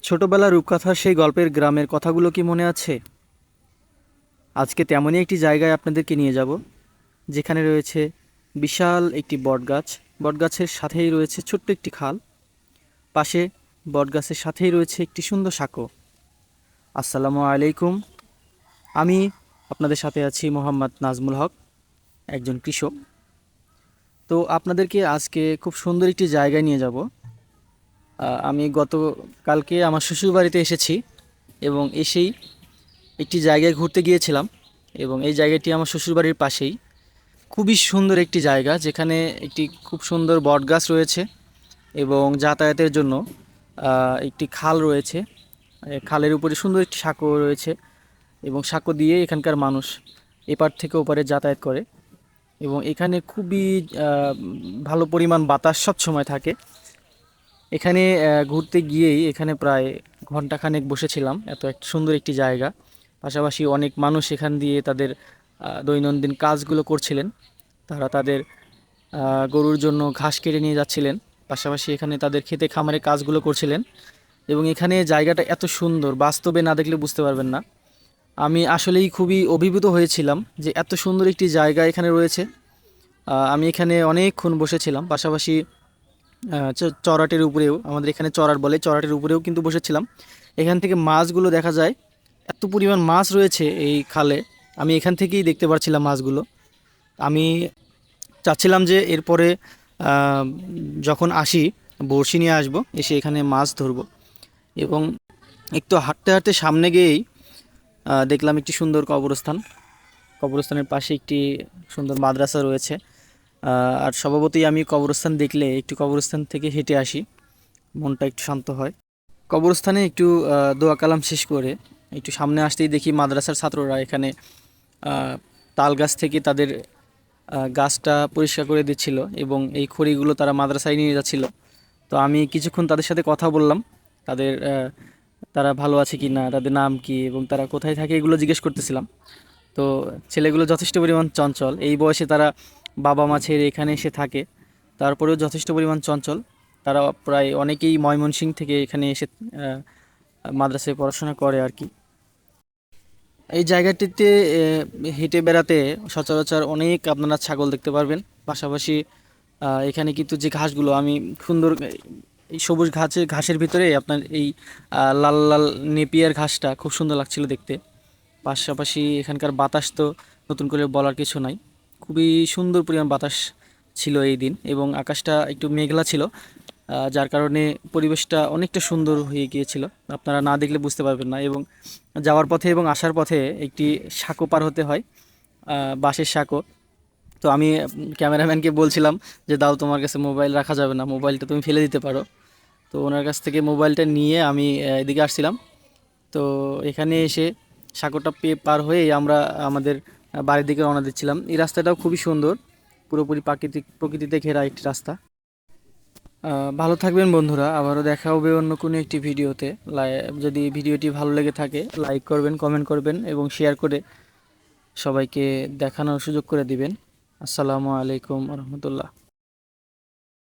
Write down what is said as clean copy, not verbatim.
ছোটবেলার রূপকথার সেই গল্পের গ্রামের কথাগুলো কি মনে আছে? আজকে তেমনই একটি জায়গায় আপনাদেরকে নিয়ে যাব, যেখানে রয়েছে বিশাল একটি বটগাছ। বটগাছের সাথেই রয়েছে ছোট্ট একটি খাল। পাশে বটগাছের সাথেই রয়েছে একটি সুন্দর সাঁকো। আসসালামু আলাইকুম। আমি আপনাদের সাথে আছি মোহাম্মদ নাজমুল হক, একজন কৃষক। তো আপনাদেরকে আজকে খুব সুন্দর একটি জায়গায় নিয়ে যাব। আমি গতকালকে আমার শ্বশুরবাড়িতে এসেছি এবং এসেই একটি জায়গায় ঘুরতে গিয়েছিলাম, এবং এই জায়গাটি আমার শ্বশুরবাড়ির পাশেই। খুবই সুন্দর একটি জায়গা, যেখানে একটি খুব সুন্দর বটগাছ রয়েছে এবং যাতায়াতের জন্য একটি খাল রয়েছে। খালের উপরে সুন্দর একটি সাঁকো রয়েছে এবং সাঁকো দিয়ে এখানকার মানুষ এপার থেকে ওপারে যাতায়াত করে। এবং এখানে খুবই ভালো পরিমাণ বাতাস সবসময় থাকে। এখানে ঘুরতে গিয়েই এখানে প্রায় ঘন্টাখানেক বসেছিলাম। এত একটা সুন্দর একটি জায়গা। পাশাপাশি অনেক মানুষ এখান দিয়ে তাদের দৈনন্দিন কাজগুলো করছিলেন। তারা তাদের গরুর জন্য ঘাস কেটে নিয়ে যাচ্ছিলেন, পাশাপাশি এখানে তাদের খেতে খামারে কাজগুলো করছিলেন। এবং এখানে জায়গাটা এত সুন্দর, বাস্তবে না দেখলে বুঝতে পারবেন না। আমি আসলেই খুবই অভিভূত হয়েছিলাম যে এত সুন্দর একটি জায়গা এখানে রয়েছে। আমি এখানে অনেকক্ষণ বসেছিলাম। পাশাপাশি চড়াটের উপরেও, আমাদের এখানে চড়াট বলে, চড়াটের উপরেও কিন্তু বসেছিলাম। এখান থেকে মাছগুলো দেখা যায়, এত পরিমাণ মাছ রয়েছে এই খালে। আমি এখান থেকেই দেখতে পাচ্ছিলাম মাছগুলো। আমি চাচ্ছিলাম যে এরপরে আহ, যখন আসি বড়শি নিয়ে আসবো, এসে এখানে মাছ ধরবো। এবং একটু হাঁটতে হাঁটতে সামনে গিয়েই দেখলাম একটি সুন্দর কবরস্থান। কবরস্থানের পাশে একটি সুন্দর মাদ্রাসা রয়েছে। আর স্বভাবতই আমি কবরস্থান দেখলে একটু কবরস্থান থেকে হেঁটে আসি, মনটা একটু শান্ত হয়। কবরস্থানে একটু দোয়া কালাম শেষ করে একটু সামনে আসতেই দেখি মাদ্রাসার ছাত্ররা এখানে তাল গাছ থেকে তাদের গাছটা পরিষ্কার করে দিচ্ছিল এবং এই খড়িগুলো তারা মাদ্রাসায় নিয়ে যাচ্ছিল। তো আমি কিছুক্ষণ তাদের সাথে কথা বললাম। তাদের তারা ভালো আছে কি না, তাদের নাম কি এবং তারা কোথায় থাকে এগুলো জিজ্ঞেস করতেছিলাম। তো ছেলেগুলো যথেষ্ট পরিমাণ চঞ্চল। এই বয়সে তারা বাবা মা ছেড়ে এখানে এসে থাকে, তারপরেও যথেষ্ট পরিমাণ চঞ্চল। তারা প্রায় অনেকেই ময়মনসিংহ থেকে এখানে এসে মাদ্রাসায় পড়াশোনা করে আর কি। এই জায়গাটিতে হেঁটে বেড়াতে সচরাচর অনেক আপনারা ছাগল দেখতে পারবেন। পাশাপাশি এখানে কিন্তু যে ঘাসগুলো আমি সুন্দর, এই সবুজ ঘাসের ভিতরে আপনার এই লাল লাল নেপিয়ার ঘাসটা খুব সুন্দর লাগছিল দেখতে। পাশাপাশি এখানকার বাতাস তো নতুন করে বলার কিছু নাই। খুবই সুন্দর পরিমাণ বাতাস ছিল এই দিন, এবং আকাশটা একটু মেঘলা ছিল, যার কারণে পরিবেশটা অনেকটা সুন্দর হয়ে গিয়েছিল। আপনারা না দেখলে বুঝতে পারবেন না। এবং যাওয়ার পথে এবং আসার পথে একটি সাঁকো পার হতে হয়, বাঁশের সাঁকো। তো আমি ক্যামেরাম্যানকে বলছিলাম যে দাও, তোমার কাছে মোবাইল রাখা যাবে না, মোবাইলটা তুমি ফেলে দিতে পারো। তো ওনার কাছ থেকে মোবাইলটা নিয়ে আমি এদিকে আসছিলাম। তো এখানে এসে সাঁকোটা পার হয়েই আমরা আমাদের বাড়ির দিকে রওনা দিচ্ছিলাম। এই রাস্তাটাও খুবই সুন্দর, পুরোপুরি প্রকৃতিতে ঘেরা একটি রাস্তা। ভালো থাকবেন বন্ধুরা, আবারও দেখা হবে অন্য কোনো একটি ভিডিওতে। যদি ভিডিওটি ভালো লেগে থাকে লাইক করবেন, কমেন্ট করবেন এবং শেয়ার করে সবাইকে দেখানোর সুযোগ করে দিবেন। আসসালামু আলাইকুম রহমতুল্লাহ।